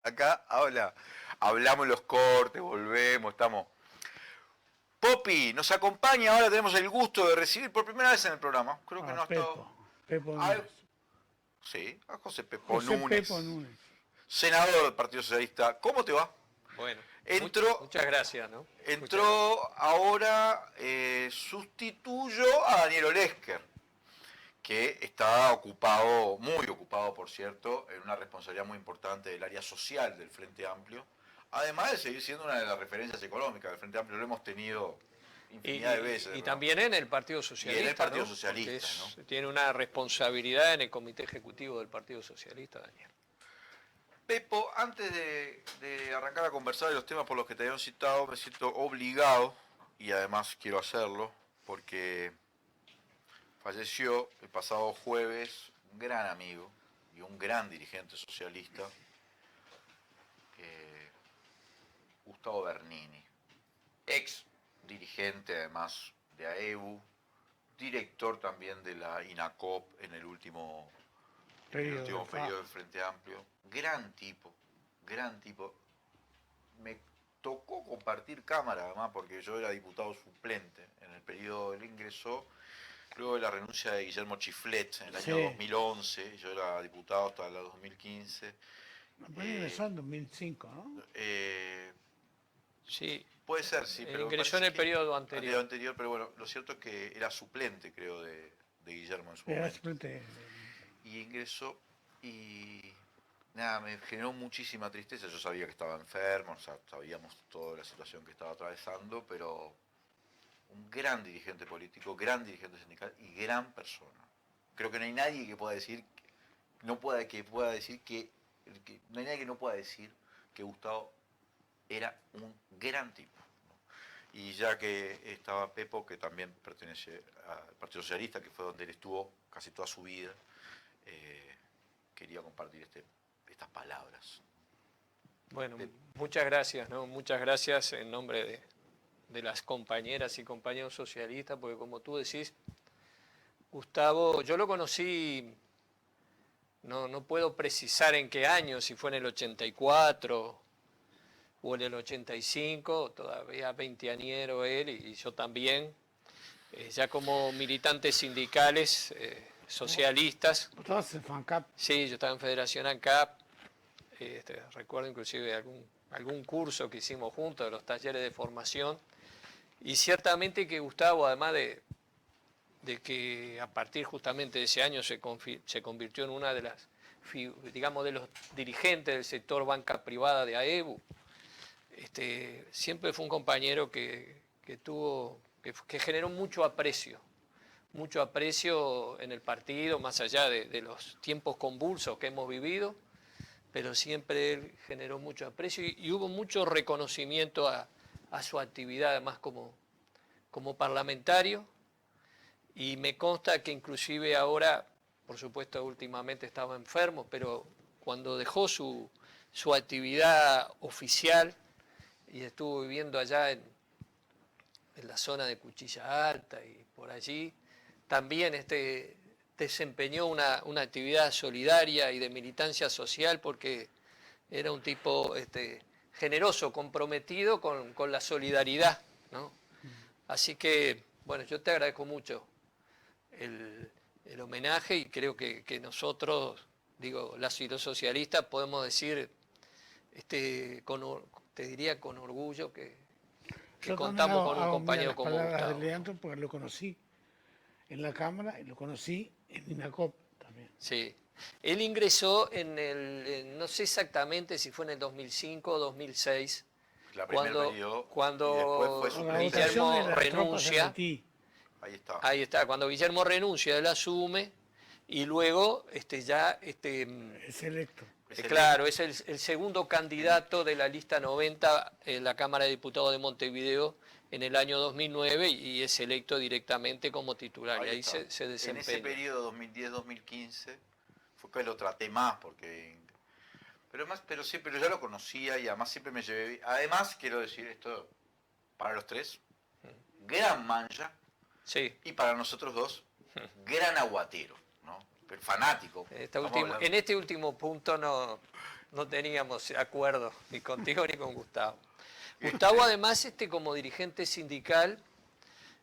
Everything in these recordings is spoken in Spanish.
Acá hablamos los cortes, volvemos, estamos. Poppy nos acompaña, ahora tenemos el gusto de recibir por primera vez en el programa. Creo que no ha estado. Pepo Ah, Núñez. sí, a José Pepo José Núñez, Pepo Núñez. senador del Partido Socialista. ¿Cómo te va? Bueno, Entró, muchas gracias, ¿no? Muchas gracias. entró ahora, sustituyó a Daniel Olesker, que está ocupado, muy ocupado por cierto, en una responsabilidad muy importante del área social del Frente Amplio, además de seguir siendo una de las referencias económicas del Frente Amplio, lo hemos tenido infinidad de veces. Y también en el Partido Socialista. Y en el Partido ¿no? Socialista, ¿no? Tiene una responsabilidad en el Comité Ejecutivo del Partido Socialista, Daniel. Pepo, antes de arrancar a conversar de los temas por los que te habían citado, me siento obligado, y además quiero hacerlo, porque falleció el pasado jueves un gran amigo y un gran dirigente socialista, Gustavo Bernini, ex dirigente además de AEBU, director también de la INACOP en el último periodo del Frente Amplio. Gran tipo, gran tipo. Me tocó compartir cámara además porque yo era diputado suplente en el periodo del ingreso. Luego de la renuncia de Guillermo Chiflet en el año 2011, yo era diputado hasta el 2015. Ingresó en 2005, ¿no? Sí. Puede ser, sí, pero ingresó en el periodo anterior. Pero bueno, lo cierto es que era suplente, creo, de Guillermo en su Era momento. suplente. Y ingresó y nada, me generó muchísima tristeza. Yo sabía que estaba enfermo, o sea, sabíamos toda la situación que estaba atravesando, pero un gran dirigente político, gran dirigente sindical y gran persona. Creo que no hay nadie que pueda decir, no hay nadie que no pueda decir que Gustavo era un gran tipo. ¿No? Y ya que estaba Pepo, que también pertenece al Partido Socialista, que fue donde él estuvo casi toda su vida, quería compartir estas palabras. Bueno, muchas gracias, ¿no? Muchas gracias en nombre de las compañeras y compañeros socialistas, porque como tú decís, Gustavo, yo lo conocí, no puedo precisar en qué año, si fue en el 84 o en el 85, todavía veinteañero él y yo también, ya como militantes sindicales, socialistas. ¿Tú estabas en FANCAP? Sí, yo estaba en Federación ANCAP, recuerdo inclusive algún curso que hicimos juntos, de los talleres de formación, y ciertamente que Gustavo, además de que a partir justamente de ese año se convirtió en una de las, digamos, de los dirigentes del sector banca privada de AEBU, siempre fue un compañero que generó mucho aprecio en el partido, más allá de los tiempos convulsos que hemos vivido, pero siempre él generó mucho aprecio y hubo mucho reconocimiento a su actividad, además como parlamentario, y me consta que inclusive ahora, por supuesto últimamente estaba enfermo, pero cuando dejó su actividad oficial y estuvo viviendo allá en la zona de Cuchilla Alta y por allí, también desempeñó una actividad solidaria y de militancia social porque era un tipo generoso, comprometido con la solidaridad, ¿no? Así que, bueno, yo te agradezco mucho el homenaje y creo que nosotros, digo, las y los socialistas podemos decir, te diría con orgullo que contamos con un compañero como Gustavo. De Leandro porque lo conocí en la Cámara y lo conocí en INACOP también. Sí. Él ingresó no sé exactamente si fue en el 2005 o 2006, cuando Guillermo renuncia. Ahí está, cuando Guillermo renuncia, él asume y luego es electo. Claro, es el segundo candidato de la lista 90 en la Cámara de Diputados de Montevideo en el año 2009 y es electo directamente como titular. Y ahí se desempeña. En ese periodo 2010-2015 fue que lo traté más, pero ya lo conocía y además siempre me llevé. Además, quiero decir esto para los tres, gran mancha. Sí. Y para nosotros dos, gran aguatero, ¿no? Pero fanático. En este último punto no no teníamos acuerdo ni contigo ni con Gustavo. Gustavo además como dirigente sindical,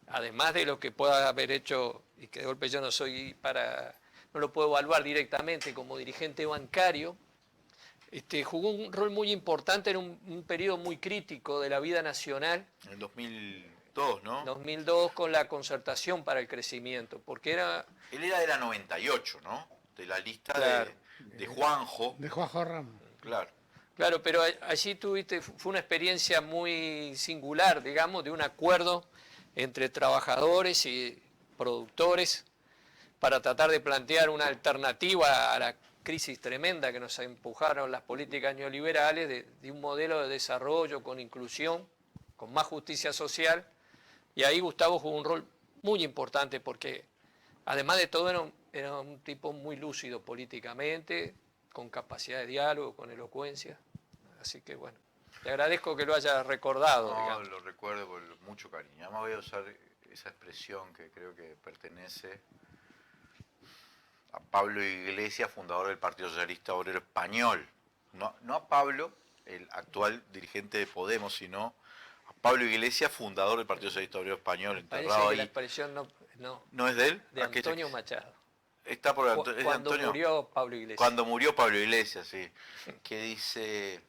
además de lo que pueda haber hecho, y que de golpe yo no lo puedo evaluar directamente como dirigente bancario, jugó un rol muy importante en un periodo muy crítico de la vida nacional. En el 2002, ¿no? 2002 con la concertación para el crecimiento, porque Él era de la 98, ¿no? De la lista Claro. de Juanjo. De Juanjo Ramos. Claro. Claro, pero allí fue una experiencia muy singular, digamos, de un acuerdo entre trabajadores y productores para tratar de plantear una alternativa a la crisis tremenda que nos empujaron las políticas neoliberales de un modelo de desarrollo con inclusión, con más justicia social, y ahí Gustavo jugó un rol muy importante porque además de todo era un tipo muy lúcido políticamente, con capacidad de diálogo, con elocuencia. Así que bueno, te agradezco que lo hayas recordado. No, digamos. lo recuerdo con mucho cariño. Además voy a usar esa expresión que creo que pertenece a Pablo Iglesias, fundador del Partido Socialista Obrero Español. No a Pablo, el actual dirigente de Podemos, sino a Pablo Iglesias, fundador del Partido Socialista Obrero Español, Parece enterrado que ahí. la expresión ¿No es de él? de Antonio Machado. Está por es de Cuando Antonio. murió Pablo Iglesias. Cuando murió Pablo Iglesias, sí. Que dice,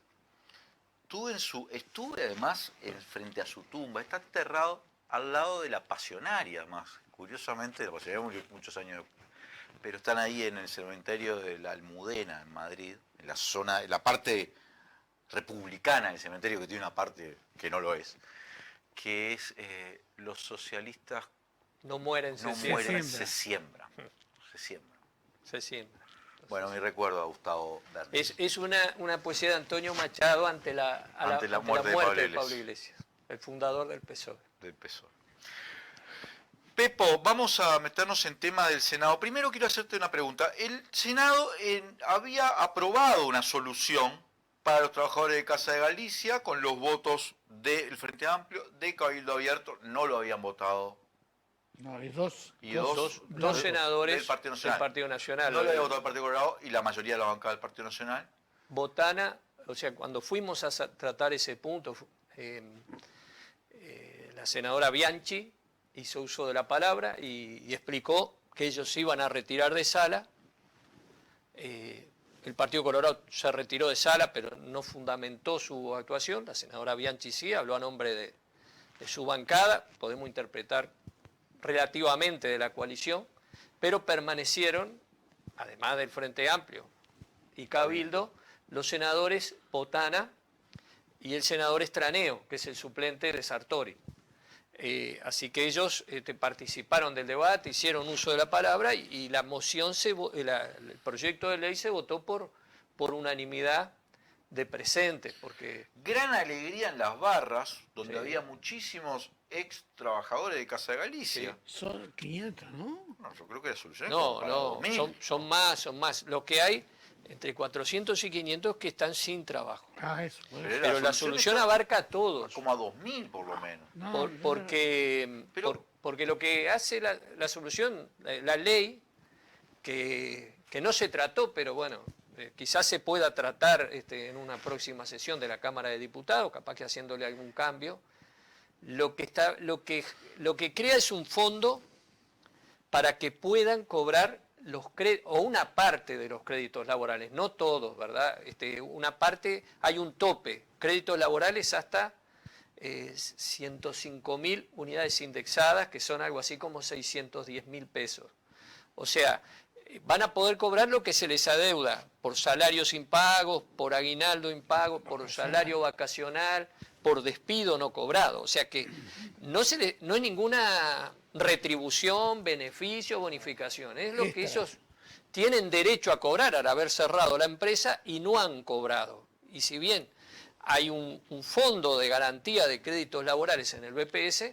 estuve además frente a su tumba, está enterrado al lado de la Pasionaria, más. Curiosamente, la Pasionaria murió muchos años después. Pero están ahí en el cementerio de la Almudena, en Madrid, en la zona, en la parte republicana del cementerio, que tiene una parte que no lo es, que es los socialistas No mueren, no se mueren, siembran. se siembran. Se siembran. Se siembra. Bueno, mi recuerdo a Gustavo Bernini. Es una poesía de Antonio Machado ante la muerte de Pablo Iglesias, el fundador del PSOE. Del PSOE. Pepo, vamos a meternos en tema del Senado. Primero quiero hacerte una pregunta. El Senado había aprobado una solución para los trabajadores de Casa de Galicia con los votos del Frente Amplio, de Cabildo Abierto, no lo habían votado. No, hay dos. Y Dos dos senadores del Partido Nacional. Partido Nacional. No lo había votado el Partido Colorado y la mayoría de la bancada del Partido Nacional. Botana, o sea, cuando fuimos a tratar ese punto, la senadora Bianchi hizo uso de la palabra y explicó que ellos iban a retirar de sala. El Partido Colorado se retiró de sala, pero no fundamentó su actuación. La senadora Bianchi sí, habló a nombre de su bancada, podemos interpretar relativamente de la coalición, pero permanecieron, además del Frente Amplio y Cabildo, los senadores Botana y el senador Estraneo, que es el suplente de Sartori. Así que ellos participaron del debate, hicieron uso de la palabra y la moción, el proyecto de ley se votó por unanimidad de presentes. Porque Gran alegría en las barras, donde Sí. había muchísimos ex trabajadores de Casa de Galicia. Son 500, ¿no? No, yo creo que la solución es no, como para no, 2000. son más. Lo que hay entre 400 y 500 que están sin trabajo. Ah, eso. Pues. Pero la solución está abarca a todos. como a 2000 por lo menos. No, Porque lo que hace la solución, la ley, que no se trató, pero bueno, quizás se pueda tratar en una próxima sesión de la Cámara de Diputados, capaz que haciéndole algún cambio, lo que crea es un fondo para que puedan cobrar o una parte de los créditos laborales, no todos, ¿verdad? Una parte, hay un tope, créditos laborales hasta 105.000 unidades indexadas, que son algo así como 610.000 pesos. O sea, van a poder cobrar lo que se les adeuda por salarios impagos, por aguinaldo impago, por salario vacacional, por despido no cobrado. O sea que no es ninguna retribución, beneficio, bonificación. Es lo que ellos tienen derecho a cobrar al haber cerrado la empresa y no han cobrado. Y si bien hay un fondo de garantía de créditos laborales en el BPS,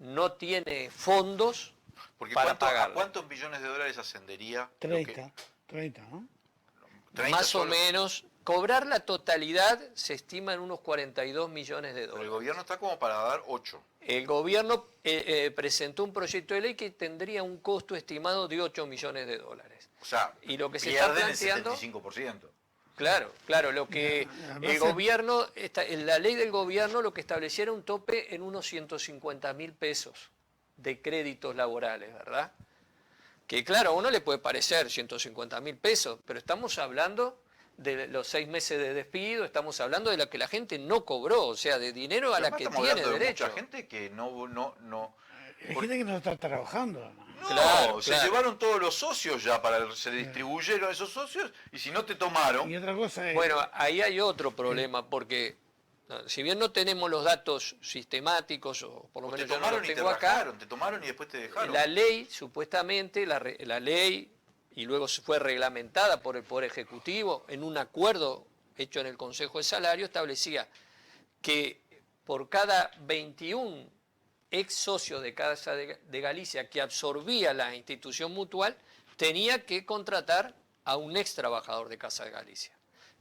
no tiene fondos Porque para ¿a pagarlo. cuántos millones de dólares ascendería? 30, ¿no? 30 Más o solo. menos, cobrar la totalidad se estima en unos 42 millones de Pero el dólares. gobierno está como para dar 8. El gobierno presentó un proyecto de ley que tendría un costo estimado de 8 millones de dólares. O sea, Y lo que se está pierden planteando, el 75%. Claro, claro, lo que Además, el gobierno, en la ley del gobierno lo que establecía era un tope en unos 150.000 pesos de créditos laborales, ¿verdad? Que claro, a uno le puede parecer 150.000 pesos, pero estamos hablando de los 6 meses de despido, estamos hablando de lo que la gente no cobró, o sea, de dinero a Pero la además que estamos tiene hablando de derecho. mucha gente que no. hay gente que no está trabajando. ¿No? No, Claro, se claro. llevaron todos los socios ya, se distribuyeron esos socios, y si no te tomaron, Y otra cosa es... Bueno, ahí hay otro problema, porque si bien no tenemos los datos sistemáticos, o por lo o te menos yo no tomaron los y te tengo acá, rajaron, te tomaron y después te dejaron. la ley, supuestamente, la ley, y luego fue reglamentada por el Poder Ejecutivo en un acuerdo hecho en el Consejo de Salario, establecía que por cada 21 ex socios de Casa de Galicia que absorbía la institución mutual, tenía que contratar a un ex trabajador de Casa de Galicia.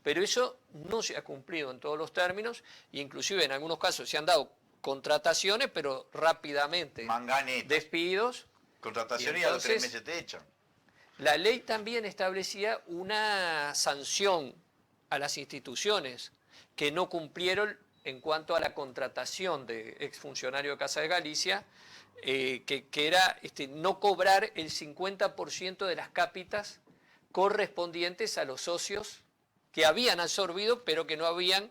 Pero eso no se ha cumplido en todos los términos, e inclusive en algunos casos se han dado contrataciones, pero rápidamente Manganeta. despidos. Contratación Y y a los 3 entonces, meses te echan. La ley también establecía una sanción a las instituciones que no cumplieron en cuanto a la contratación de exfuncionarios de Casa de Galicia, que era no cobrar el 50% de las cápitas correspondientes a los socios que habían absorbido, pero que no habían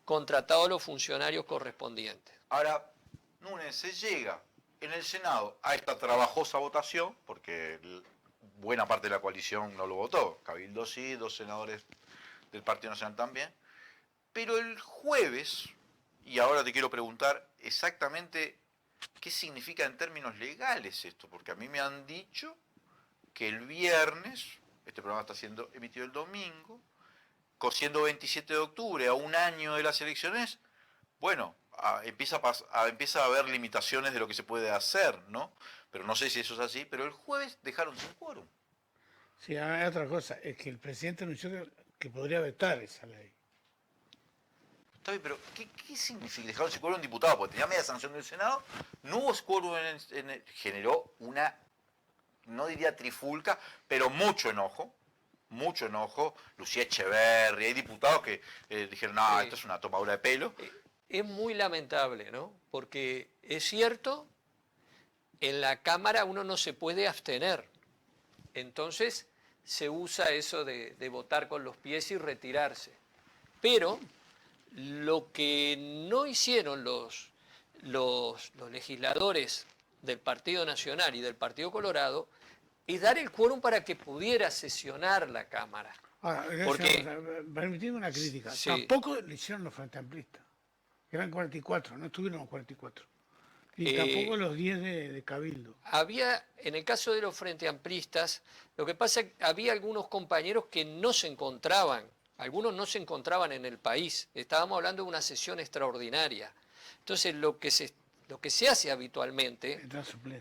contratado a los funcionarios correspondientes. Ahora, Núñez, se llega en el Senado a esta trabajosa votación, porque buena parte de la coalición no lo votó, Cabildo sí, 2 senadores del Partido Nacional también, pero el jueves, y ahora te quiero preguntar exactamente qué significa en términos legales esto, porque a mí me han dicho que el viernes, este programa está siendo emitido el domingo, siendo 27 de octubre, a un año de las elecciones, bueno, empieza a haber limitaciones de lo que se puede hacer, ¿no? Pero no sé si eso es así, pero el jueves dejaron sin quórum. Sí, hay otra cosa, es que el presidente anunció que podría vetar esa ley. Está bien, pero ¿qué significa? Dejaron sin quórum un diputado, porque tenía media sanción del Senado, no hubo quórum generó una, no diría trifulca, pero mucho enojo. Lucía Echeverri, hay diputados que dijeron, no, esto es una tomadura de pelo. Es muy lamentable, ¿no? Porque es cierto, en la Cámara uno no se puede abstener. Entonces se usa eso de votar con los pies y retirarse. Pero lo que no hicieron los legisladores del Partido Nacional y del Partido Colorado es dar el quórum para que pudiera sesionar la Cámara. Ahora, permitidme una crítica. Sí. Tampoco le hicieron los frente amplistas. Eran 44, no estuvieron los 44. Y tampoco los 10 de Cabildo. Había, en el caso de los frente amplistas, lo que pasa es que había algunos compañeros que no se encontraban, algunos no se encontraban en el país. Estábamos hablando de una sesión extraordinaria. Entonces, lo que se hace habitualmente,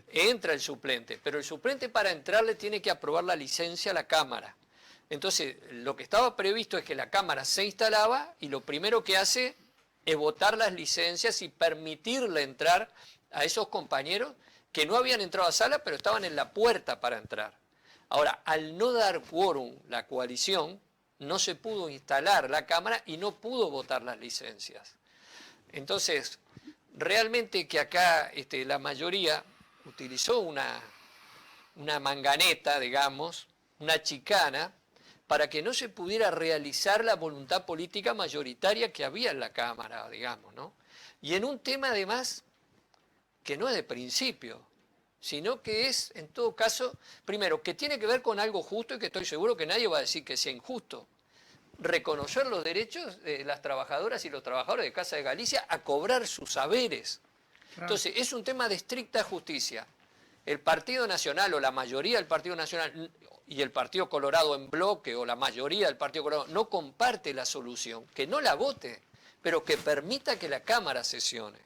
entra el suplente, pero el suplente para entrar le tiene que aprobar la licencia a la Cámara. Entonces, lo que estaba previsto es que la Cámara se instalaba y lo primero que hace es votar las licencias y permitirle entrar a esos compañeros que no habían entrado a sala, pero estaban en la puerta para entrar. Ahora, al no dar quórum la coalición, no se pudo instalar la Cámara y no pudo votar las licencias. Entonces, realmente que acá la mayoría utilizó una manganeta, digamos, una chicana, para que no se pudiera realizar la voluntad política mayoritaria que había en la Cámara, digamos, ¿no? Y en un tema, además, que no es de principio, sino que es, en todo caso, primero, que tiene que ver con algo justo y que estoy seguro que nadie va a decir que sea injusto. Reconocer los derechos de las trabajadoras y los trabajadores de Casa de Galicia a cobrar sus saberes. Entonces, es un tema de estricta justicia. El Partido Nacional o la mayoría del Partido Nacional y el Partido Colorado en bloque o la mayoría del Partido Colorado no comparte la solución, que no la vote, pero que permita que la Cámara sesione.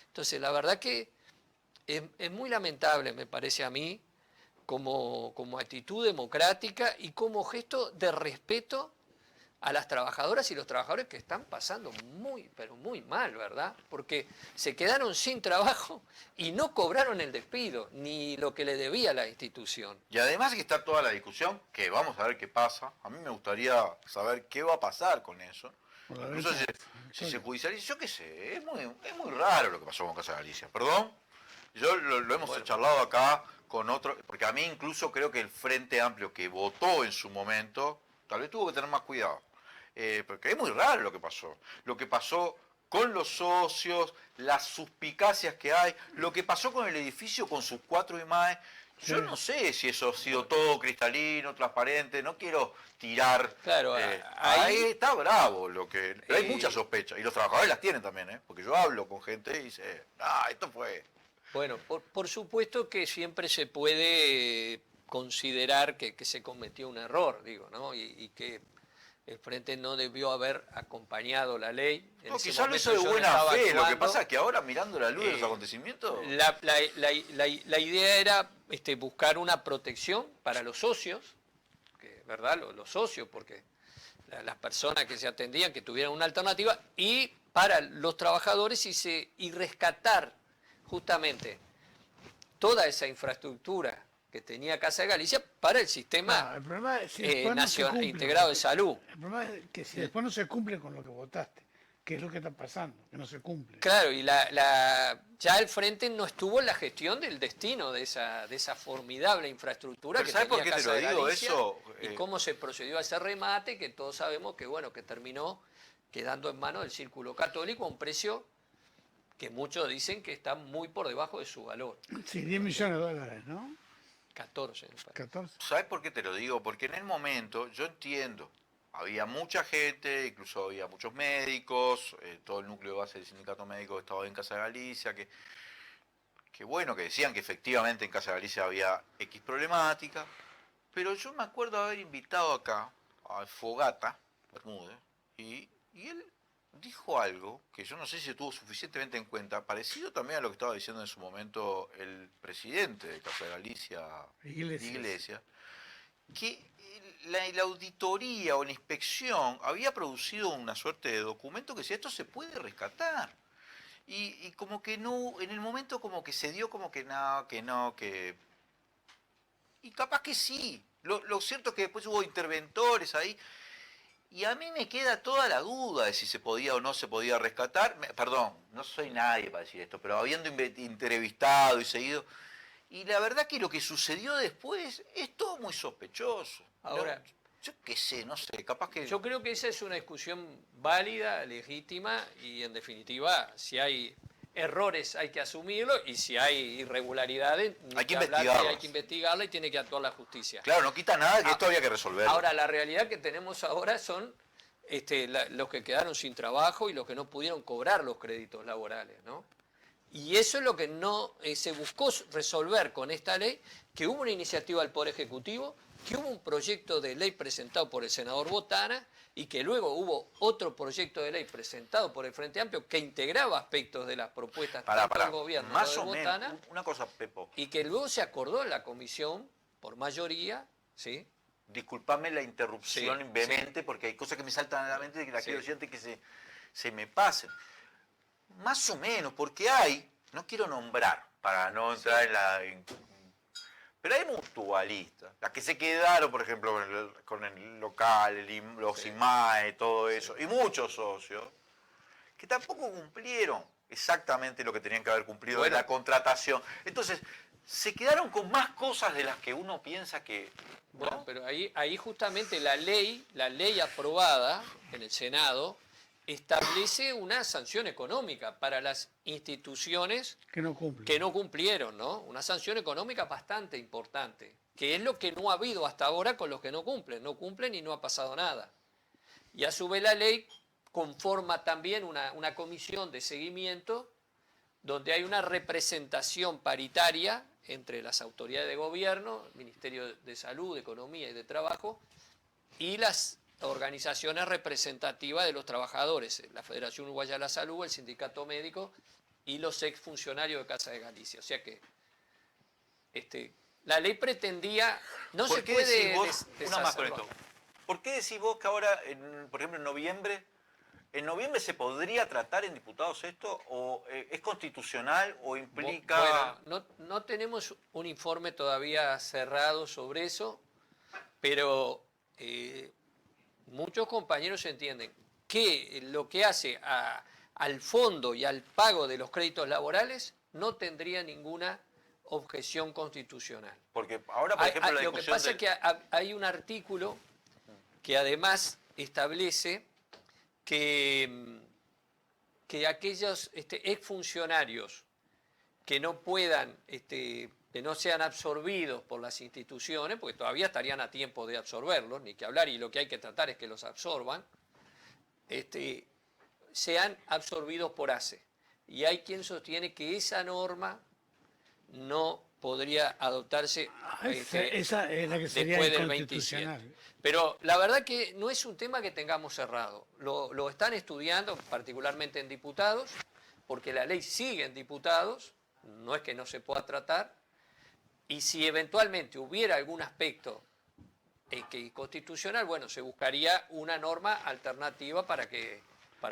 Entonces, la verdad que es muy lamentable, me parece a mí, como actitud democrática y como gesto de respeto a las trabajadoras y los trabajadores que están pasando muy, pero muy mal, ¿verdad? Porque se quedaron sin trabajo y no cobraron el despido, ni lo que le debía la institución. Y además que está toda la discusión, que vamos a ver qué pasa. A mí me gustaría saber qué va a pasar con eso. Por la Incluso venta. si se judicializa, yo qué sé, es muy raro lo que pasó con Casa Galicia. Perdón, yo lo hemos charlado acá con otro, porque a mí incluso creo que el Frente Amplio que votó en su momento, tal vez tuvo que tener más cuidado. Porque es muy raro lo que pasó. Lo que pasó con los socios, las suspicacias que hay, lo que pasó con el edificio con sus 4 imágenes. Yo Sí. no sé si eso ha sido todo cristalino, transparente, no quiero tirar. Claro, ahí está bravo lo que. Pero hay Eh, muchas sospechas, y los trabajadores las tienen también, porque yo hablo con gente y dice, esto fue. Bueno, por supuesto que siempre se puede considerar que se cometió un error, digo, ¿no? Y que el Frente no debió haber acompañado la ley. En No, ese quizás lo hizo momento de yo no buena estaba fe, lo que actuando. pasa es que ahora mirando la luz de los acontecimientos. La idea era buscar una protección para los socios, ¿verdad? Los socios, porque las personas que se atendían, que tuvieran una alternativa, y para los trabajadores y rescatar justamente toda esa infraestructura que tenía Casa de Galicia para el sistema El problema es si después no se nacional, cumple, integrado de salud. El problema es que si después no se cumple con lo que votaste, que es lo que está pasando, que no se cumple. Claro, y ya el Frente no estuvo en la gestión del destino de esa formidable infraestructura Pero que ¿sabes tenía por qué te Casa lo de digo Galicia, eso? y cómo se procedió a ese remate, que todos sabemos que que terminó quedando en manos del Círculo Católico a un precio que muchos dicen que está muy por debajo de su valor. Sí, 10 millones de dólares, ¿no? 14, me parece. 14. ¿Sabes por qué te lo digo? Porque en el momento, yo entiendo, había mucha gente, incluso había muchos médicos, todo el núcleo de base del sindicato médico estaba en Casa de Galicia, que bueno, que decían que efectivamente en Casa de Galicia había X problemática, pero yo me acuerdo haber invitado acá a Fogata Bermúdez, y él dijo algo que yo no sé si se tuvo suficientemente en cuenta, parecido también a lo que estaba diciendo en su momento el presidente de Casa de Galicia, Iglesias, que la auditoría o la inspección había producido una suerte de documento que decía esto se puede rescatar. Y como que no, en el momento como que se dio como que no. Y capaz que sí. Lo cierto es que después hubo interventores ahí. Y a mí me queda toda la duda de si se podía o no se podía rescatar. Perdón, no soy nadie para decir esto, pero habiendo entrevistado y seguido. Y la verdad que lo que sucedió después es todo muy sospechoso. Ahora, yo qué sé, no sé, capaz que. yo creo que esa es una discusión válida, legítima, y en definitiva, si hay errores hay que asumirlo, y si hay irregularidades Hay que hay que investigarla y tiene que actuar la justicia. Claro, no quita nada que esto había que resolver. Ahora, la realidad que tenemos ahora son los que quedaron sin trabajo y los que no pudieron cobrar los créditos laborales, ¿no? Y eso es lo que no se buscó resolver con esta ley, que hubo una iniciativa del Poder Ejecutivo, que hubo un proyecto de ley presentado por el senador Botana y que luego hubo otro proyecto de ley presentado por el Frente Amplio que integraba aspectos de las propuestas del gobierno más de o Botana, menos, una cosa, Pepo. y que luego se acordó en la comisión por mayoría, ¿sí? Disculpame la interrupción Sí, vehemente, sí. porque hay cosas que me saltan a la mente y que la Sí. quiero decir antes que se me pasen. Más o menos, porque hay, no quiero nombrar para no entrar pero hay mutualistas, las que se quedaron, por ejemplo, con el local, los IMAE, todo eso, y muchos socios, que tampoco cumplieron exactamente lo que tenían que haber cumplido en la contratación. Entonces, se quedaron con más cosas de las que uno piensa que. ¿no? Bueno, pero ahí justamente la ley aprobada en el Senado establece una sanción económica para las instituciones Que no cumple. que no cumplieron, ¿no? Una sanción económica bastante importante, que es lo que no ha habido hasta ahora con los que no cumplen y no ha pasado nada. Y a su vez la ley conforma también una comisión de seguimiento donde hay una representación paritaria entre las autoridades de gobierno, el Ministerio de Salud, de Economía y de Trabajo, y las organizaciones representativas de los trabajadores, la Federación Uruguaya de la Salud, el Sindicato Médico y los exfuncionarios de Casa de Galicia. O sea que la ley pretendía, no se puede Una más con esto. ¿Por qué decís vos que ahora, por ejemplo, en noviembre se podría tratar en diputados esto? ¿O es constitucional o implica...? Bueno, no tenemos un informe todavía cerrado sobre eso, pero muchos compañeros entienden que lo que hace al fondo y al pago de los créditos laborales no tendría ninguna objeción constitucional. Porque ahora, por ejemplo, la Lo que discusión pasa es que hay un artículo que además establece que aquellos exfuncionarios que no puedan, que no sean absorbidos por las instituciones, porque todavía estarían a tiempo de absorberlos, ni que hablar, y lo que hay que tratar es que los absorban, sean absorbidos por ACE. Y hay quien sostiene que esa norma no podría adoptarse Esa es la que sería después del inconstitucional. 27. Pero la verdad que no es un tema que tengamos cerrado. Lo están estudiando, particularmente en diputados, porque la ley sigue en diputados, no es que no se pueda tratar, y si eventualmente hubiera algún aspecto constitucional, bueno, se buscaría una norma alternativa para que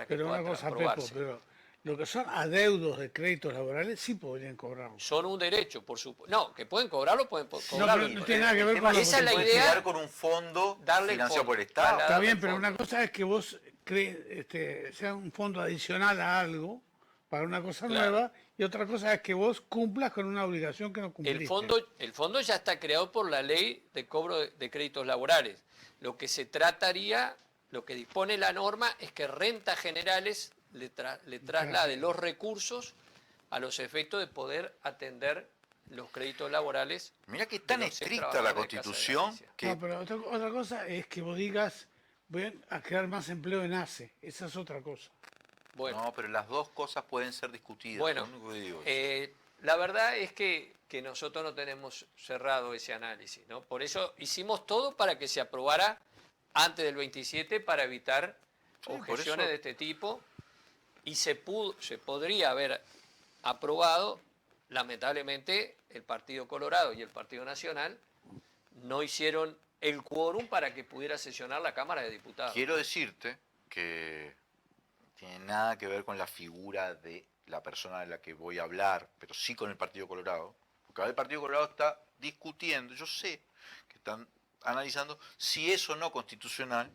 Pero pueda una cosa, aprobarse. Pepo, pero lo que son adeudos de créditos laborales sí podrían cobrarlos. Son un derecho, por supuesto. No, que pueden cobrarlo, pueden No, cobrarlo. pero no tiene nada que ver con Esa es la puede idea, quedar con un fondo darle el financiado fondo, por el Estado. Está bien, el pero fondo. una cosa es que vos sea un fondo adicional a algo para una cosa Claro. nueva, y otra cosa es que vos cumplas con una obligación que no cumpliste. El fondo ya está creado por la ley de cobro de créditos laborales. Lo que se trataría, lo que dispone la norma es que Rentas Generales le traslade los recursos a los efectos de poder atender los créditos laborales. Mirá que es tan de los estricta la trabajadores de Casa de Constitución Galicia. que... No, pero otra cosa es que vos digas, voy a crear más empleo en ACE. Esa es otra cosa. Bueno, No, pero las dos cosas pueden ser discutidas. bueno, lo único que digo es- la verdad es que nosotros no tenemos cerrado ese análisis, ¿no? Por eso hicimos todo para que se aprobara antes del 27 para evitar Sí, por objeciones eso- de este tipo, y se podría haber aprobado. Lamentablemente el Partido Colorado y el Partido Nacional no hicieron el quórum para que pudiera sesionar la Cámara de Diputados. Quiero decirte que tiene nada que ver con la figura de la persona de la que voy a hablar, pero sí con el Partido Colorado. Porque ahora el Partido Colorado está discutiendo, yo sé que están analizando si es o no constitucional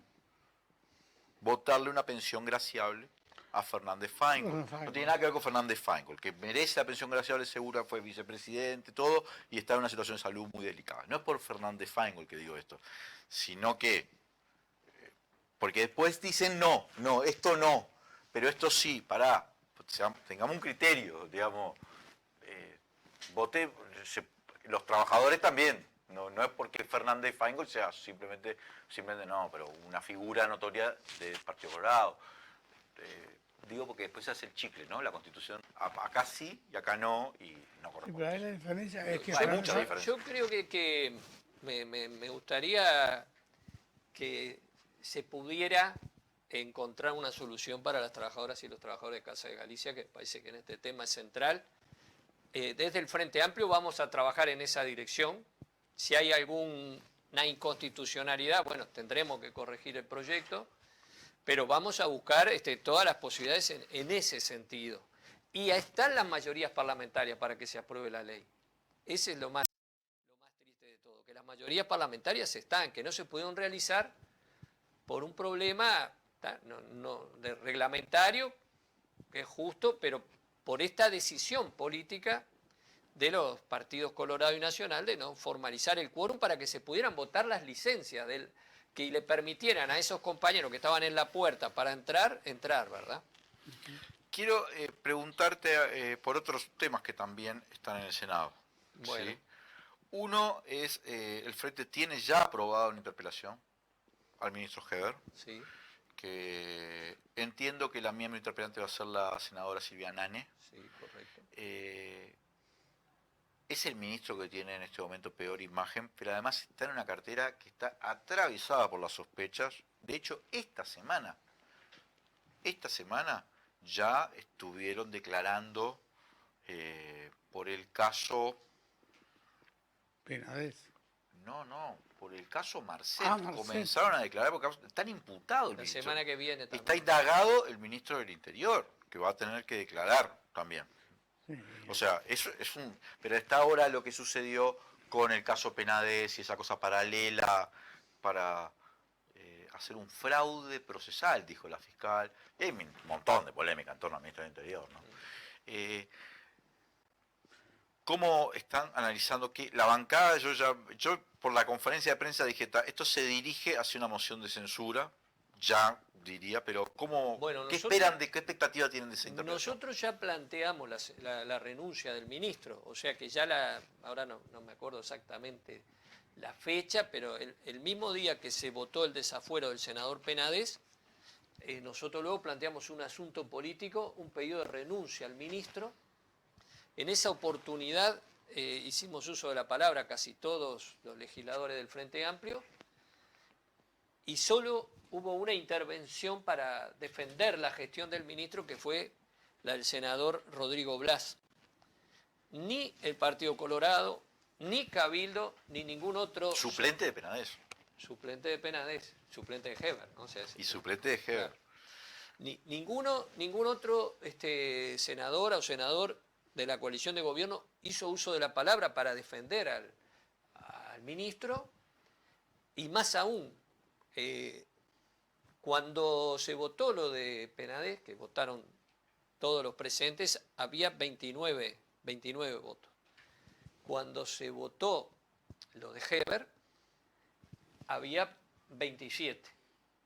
votarle una pensión graciable a Fernández Feingold. No tiene nada que ver con Fernández Feingold, que merece la pensión graciable segura, fue vicepresidente, todo, y está en una situación de salud muy delicada. No es por Fernández Feingold que digo esto, sino que, porque después dicen no, esto no, pero esto sí, pará, tengamos un criterio, digamos, los trabajadores también. No es porque Fernández Feingold sea simplemente no, pero una figura notoria del Partido Colorado. Digo porque después se hace el chicle, ¿no? La Constitución, acá sí y acá no, y no Sí, pero corresponde. ahí la diferencia es que Hay mucha Fernández- diferencia. Yo creo que me gustaría que se pudiera encontrar una solución para las trabajadoras y los trabajadores de Casa de Galicia, que parece que en este tema es central. Desde el Frente Amplio vamos a trabajar en esa dirección. Si hay alguna inconstitucionalidad, bueno, tendremos que corregir el proyecto, pero vamos a buscar todas las posibilidades en ese sentido. Y ahí están las mayorías parlamentarias para que se apruebe la ley. Ese es lo más triste de todo, que las mayorías parlamentarias están, que no se pudieron realizar por un problema de reglamentario, que es justo, pero por esta decisión política de los partidos Colorado y Nacional de no formalizar el quórum para que se pudieran votar las licencias, que le permitieran a esos compañeros que estaban en la puerta para entrar, ¿verdad? Quiero preguntarte por otros temas que también están en el Senado. Bueno. ¿Sí? Uno es, el Frente tiene ya aprobado una interpelación al ministro Heber, Sí, que entiendo que la miembro interpelante va a ser la senadora Silvia Nane. sí, correcto. Es el ministro que tiene en este momento peor imagen, pero además está en una cartera que está atravesada por las sospechas. De hecho, esta semana ya estuvieron declarando por el caso... Penades. No, por el caso Marcet. Marcet. Comenzaron a declarar porque están imputados el La ministro. semana que viene también. Está indagado el ministro del Interior, que va a tener que declarar también. Sí. O sea, eso es un... Pero está ahora lo que sucedió con el caso Penades y esa cosa paralela para hacer un fraude procesal, dijo la fiscal. Y hay un montón de polémica en torno al ministro del Interior, ¿no? ¿Cómo están analizando que la bancada, yo por la conferencia de prensa dije, esto se dirige hacia una moción de censura, ya diría, pero Bueno, ¿qué esperan, qué expectativa tienen de esa interpretación? Nosotros ya planteamos la renuncia del ministro, o sea que ya ahora no me acuerdo exactamente la fecha, pero el mismo día que se votó el desafuero del senador Penades, nosotros luego planteamos un asunto político, un pedido de renuncia al ministro. En esa oportunidad hicimos uso de la palabra casi todos los legisladores del Frente Amplio y solo hubo una intervención para defender la gestión del ministro, que fue la del senador Rodrigo Blas. Ni el Partido Colorado, ni Cabildo, ni ningún otro... Suplente de Penades. Suplente de Penades, suplente de Heber, ¿no? Y suplente de Heber. Claro. Ningún otro senadora o senador de la coalición de gobierno hizo uso de la palabra para defender al ministro, y más aún, cuando se votó lo de Penades, que votaron todos los presentes, había 29 votos. Cuando se votó lo de Heber, había 27.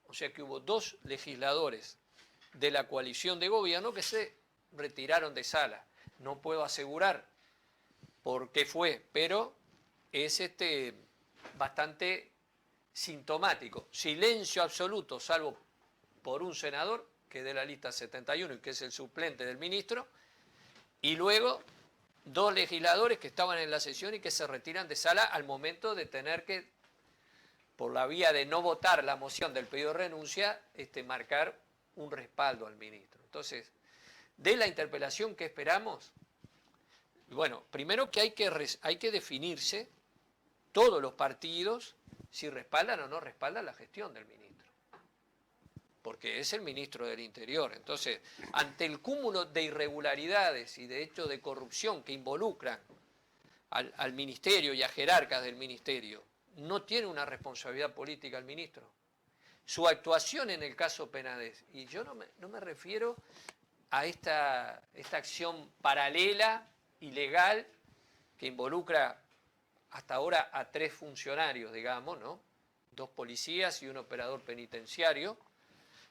O sea que hubo 2 legisladores de la coalición de gobierno que se retiraron de sala. No puedo asegurar por qué fue, pero es bastante sintomático. Silencio absoluto, salvo por un senador, que es de la lista 71 y que es el suplente del ministro, y luego 2 legisladores que estaban en la sesión y que se retiran de sala al momento de tener que, por la vía de no votar la moción del pedido de renuncia, marcar un respaldo al ministro. Entonces, de la interpelación que esperamos, bueno, primero que hay que definirse todos los partidos si respaldan o no respaldan la gestión del ministro, porque es el ministro del Interior. Entonces, ante el cúmulo de irregularidades y de hechos de corrupción que involucran al ministerio y a jerarcas del ministerio, no tiene una responsabilidad política el ministro. Su actuación en el caso Penades, y yo no me refiero a esta acción paralela, ilegal, que involucra hasta ahora a 3 funcionarios, digamos, ¿no? 2 policías y un operador penitenciario,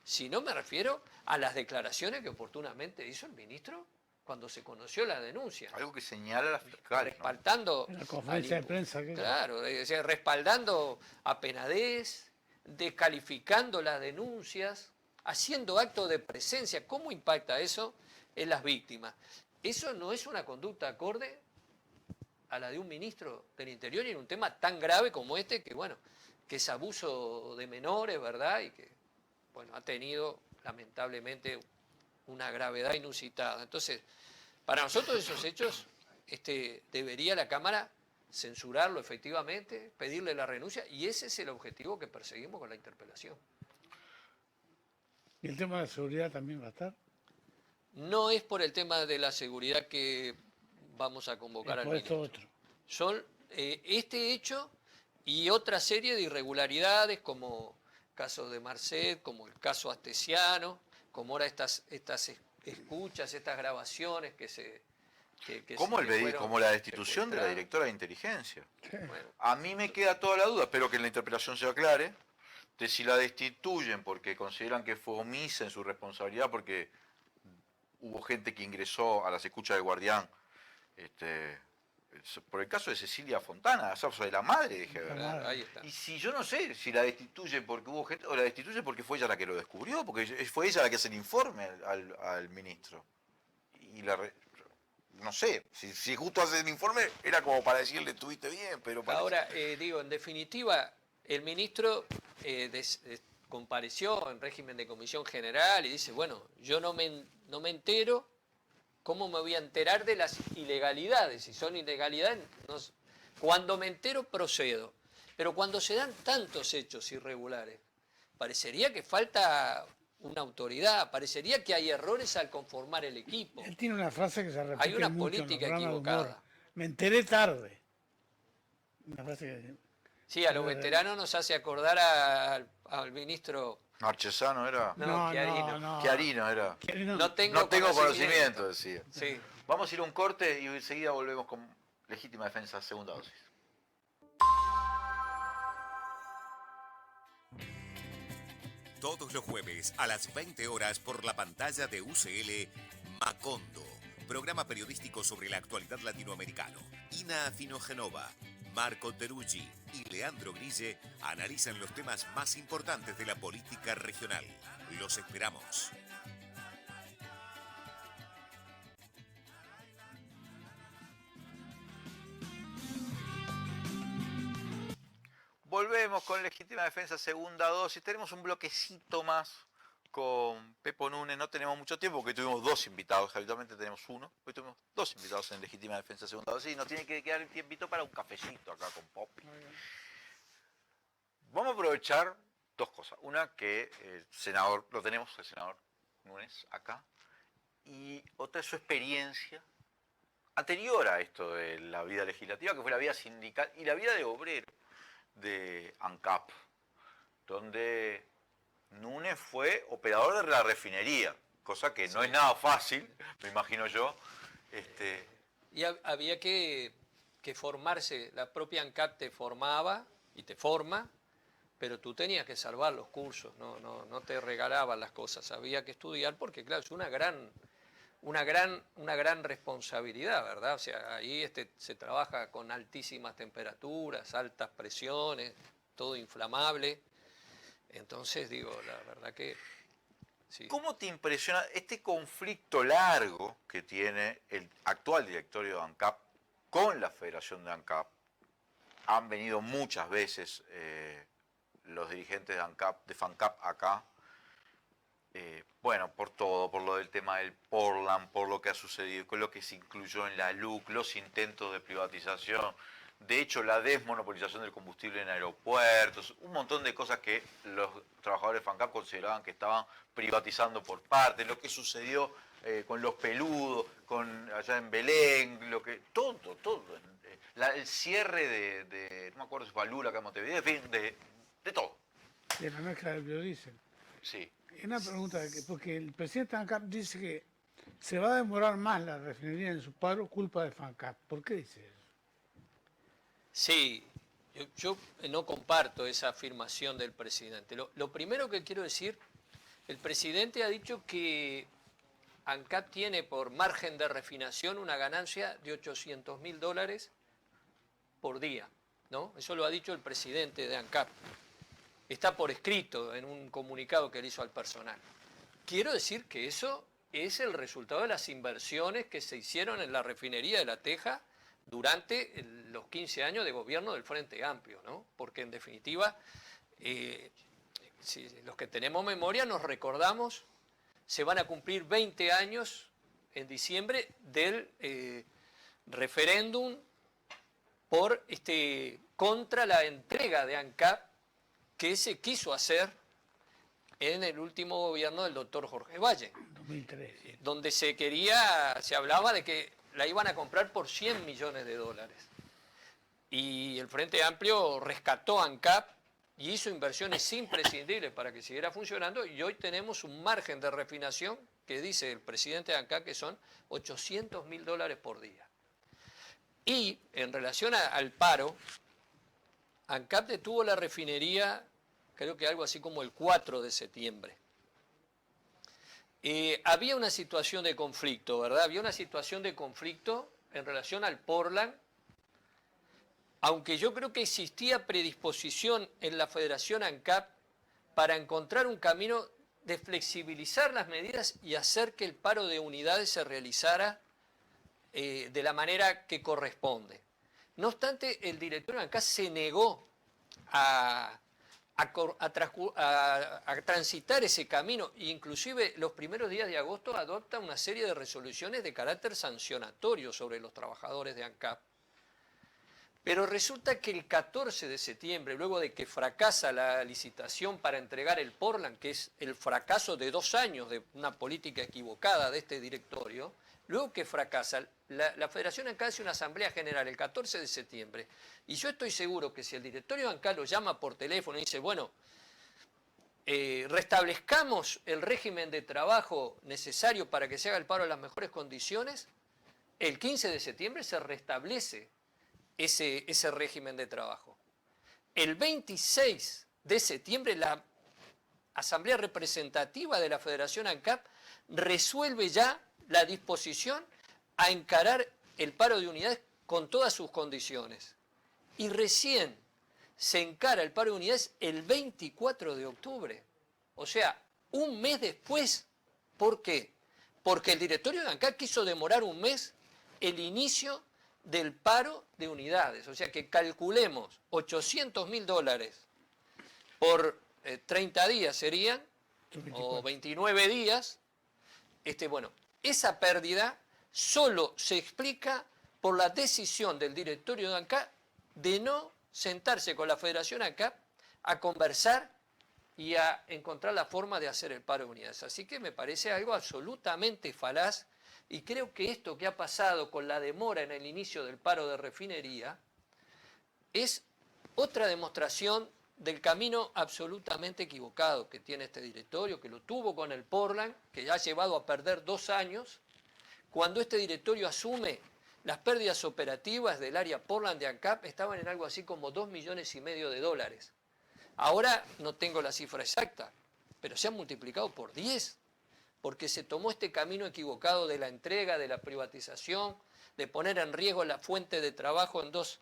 sino me refiero a las declaraciones que oportunamente hizo el ministro cuando se conoció la denuncia. Algo que señala la fiscal, respaldando, en la conferencia de prensa. Claro, respaldando a Penades, descalificando las denuncias, haciendo actos de presencia. ¿Cómo impacta eso en las víctimas? Eso no es una conducta acorde a la de un ministro del Interior y en un tema tan grave como este, que bueno, que es abuso de menores, ¿verdad? Y que, bueno, ha tenido lamentablemente una gravedad inusitada. Entonces, para nosotros esos hechos, debería la Cámara censurarlo efectivamente, pedirle la renuncia, y ese es el objetivo que perseguimos con la interpelación. ¿Y el tema de la seguridad también va a estar? No es por el tema de la seguridad que vamos a convocar al ministro. Otro. Son este hecho y otra serie de irregularidades, como casos de Marcet, como el caso Astesiano, como ahora estas escuchas, estas grabaciones que se... como la destitución de la directora de inteligencia. Sí. Bueno, A mí me queda toda la duda, espero que en la interpelación se aclare, de si la destituyen porque consideran que fue omisa en su responsabilidad, porque hubo gente que ingresó a las escuchas del Guardián, por el caso de Cecilia Fontana, de la madre de Heber. claro, ahí está. Y si yo no sé si la destituyen porque hubo gente, o la destituyen porque fue ella la que lo descubrió, porque fue ella la que hace el informe al ministro. Y no sé, si justo hace el informe, era como para decirle, estuviste bien, pero... Ahora, en definitiva, el ministro compareció en régimen de comisión general y dice, bueno, yo no me entero, ¿cómo me voy a enterar de las ilegalidades? Si son ilegalidades, cuando me entero procedo. Pero cuando se dan tantos hechos irregulares, parecería que falta una autoridad, parecería que hay errores al conformar el equipo. Él tiene una frase que se repite Hay una mucho en los política programas de humor. equivocada. Me enteré tarde. Una frase que... Sí, a los veteranos nos hace acordar al ministro... Marchesano era. No, Chiarino. Chiarino era. Chiarino. No tengo conocimiento, decía. Sí. Vamos a ir a un corte y enseguida volvemos con Legítima Defensa, segunda dosis. Todos los jueves a las 20 horas por la pantalla de UCL, Macondo, programa periodístico sobre la actualidad latinoamericana. Ina Finogenova, Marco Teruggi y Leandro Grille analizan los temas más importantes de la política regional. Los esperamos. Volvemos con Legítima Defensa, segunda dosis. Tenemos un bloquecito más con Pepo Núñez. No tenemos mucho tiempo porque tuvimos dos invitados. Habitualmente tenemos uno. Hoy tuvimos dos invitados en Legítima Defensa, segunda dosis. Y nos tiene que quedar el tiempito para un cafecito acá con Poppy. Vamos a aprovechar dos cosas. Una, que el senador, lo tenemos, el senador Núñez acá. Y otra es su experiencia anterior a esto de la vida legislativa, que fue la vida sindical y la vida de obrero de ANCAP, donde Núñez fue operador de la refinería, cosa que no es nada fácil, me imagino yo. Y había que formarse, la propia ANCAP te formaba y te forma, pero tú tenías que salvar los cursos, no te regalaban las cosas, había que estudiar porque, claro, es una gran responsabilidad, ¿verdad? O sea, ahí se trabaja con altísimas temperaturas, altas presiones, todo inflamable. Entonces, digo, la verdad que... Sí. ¿Cómo te impresiona este conflicto largo que tiene el actual directorio de ANCAP con la Federación de ANCAP? Han venido muchas veces los dirigentes de ANCAP, de FANCAP acá. Bueno, por todo, por lo del tema del Portland, por lo que ha sucedido, con lo que se incluyó en la LUC, los intentos de privatización, de hecho la desmonopolización del combustible en aeropuertos, un montón de cosas que los trabajadores de FANCAP consideraban que estaban privatizando por parte, lo que sucedió con los peludos, allá en Belén, todo, el cierre de no me acuerdo si fue Lula acá en Montevideo, en fin, de todo. De la mezcla del biodiesel. Sí. Una pregunta, porque el presidente de ANCAP dice que se va a demorar más la refinería en su paro culpa de FANCAP. ¿Por qué dice eso? Sí, yo no comparto esa afirmación del presidente. Lo primero que quiero decir, el presidente ha dicho que ANCAP tiene por margen de refinación una ganancia de $800.000 por día, ¿no? Eso lo ha dicho el presidente de ANCAP. Está por escrito en un comunicado que él hizo al personal. Quiero decir que eso es el resultado de las inversiones que se hicieron en la refinería de La Teja durante los 15 años de gobierno del Frente Amplio, ¿no? Porque en definitiva, si los que tenemos memoria nos recordamos, se van a cumplir 20 años en diciembre del referéndum contra la entrega de ANCAP que se quiso hacer en el último gobierno del doctor Jorge Valle. 2003. Donde se hablaba de que la iban a comprar por $100 millones. Y el Frente Amplio rescató ANCAP y hizo inversiones imprescindibles para que siguiera funcionando, y hoy tenemos un margen de refinación que dice el presidente de ANCAP que son $800.000 por día. Y en relación al paro, ANCAP detuvo la refinería, creo que algo así como el 4 de septiembre. Había una situación de conflicto, ¿verdad? Había una situación de conflicto en relación al Portland, aunque yo creo que existía predisposición en la Federación ANCAP para encontrar un camino de flexibilizar las medidas y hacer que el paro de unidades se realizara de la manera que corresponde. No obstante, el directorio de ANCAP se negó a transitar ese camino, e inclusive los primeros días de agosto adopta una serie de resoluciones de carácter sancionatorio sobre los trabajadores de ANCAP, Pero resulta que el 14 de septiembre, luego de que fracasa la licitación para entregar el Portland, que es el fracaso de 2 años de una política equivocada de este directorio, luego que fracasa, la Federación ANCAP hace una asamblea general el 14 de septiembre. Y yo estoy seguro que si el directorio ANCAP lo llama por teléfono y dice, bueno, restablezcamos el régimen de trabajo necesario para que se haga el paro en las mejores condiciones, el 15 de septiembre se restablece ese régimen de trabajo. El 26 de septiembre la Asamblea Representativa de la Federación ANCAP resuelve ya la disposición a encarar el paro de unidades con todas sus condiciones. Y recién se encara el paro de unidades el 24 de octubre. O sea, un mes después. ¿Por qué? Porque el directorio de ANCAP quiso demorar un mes el inicio del paro de unidades. O sea, que calculemos $800.000 por 30 días serían, o 29 días. Bueno, esa pérdida solo se explica por la decisión del directorio de ANCAP de no sentarse con la Federación ANCAP a conversar y a encontrar la forma de hacer el paro de unidades. Así que me parece algo absolutamente falaz y creo que esto que ha pasado con la demora en el inicio del paro de refinería es otra demostración del camino absolutamente equivocado que tiene este directorio, que lo tuvo con el Portland, que ya ha llevado a perder 2 años. Cuando este directorio asume, las pérdidas operativas del área Portland de ANCAP estaban en algo así como $2,5 millones. Ahora no tengo la cifra exacta, pero se han multiplicado por 10, porque se tomó este camino equivocado de la entrega, de la privatización, de poner en riesgo la fuente de trabajo en 2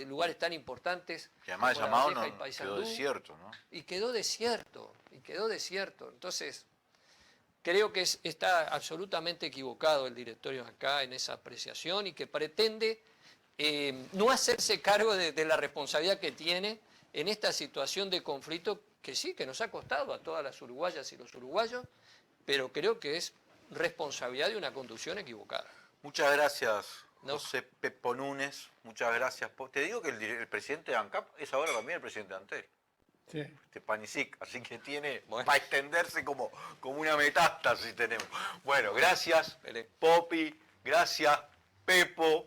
lugares tan importantes. Que además como llamado La Valleja y no Paysandú. quedó desierto, ¿no? Y quedó desierto. Entonces, creo que está absolutamente equivocado el directorio acá en esa apreciación y que pretende no hacerse cargo de la responsabilidad que tiene en esta situación de conflicto que sí, que nos ha costado a todas las uruguayas y los uruguayos, pero creo que es responsabilidad de una conducción equivocada. Muchas gracias, No. José Pepo Núñez. Muchas gracias. Te digo que el presidente de ANCAP es ahora también el presidente de Antel. Sí. Panisic, así que tiene, Bueno. va a extenderse como una metástasis tenemos. Bueno, gracias, Belén. Popi, gracias, Pepo,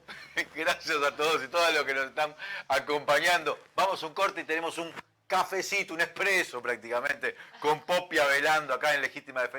gracias a todos y todas los que nos están acompañando. Vamos a un corte y tenemos un cafecito, un expreso prácticamente, con Popi velando acá en Legítima Defensa.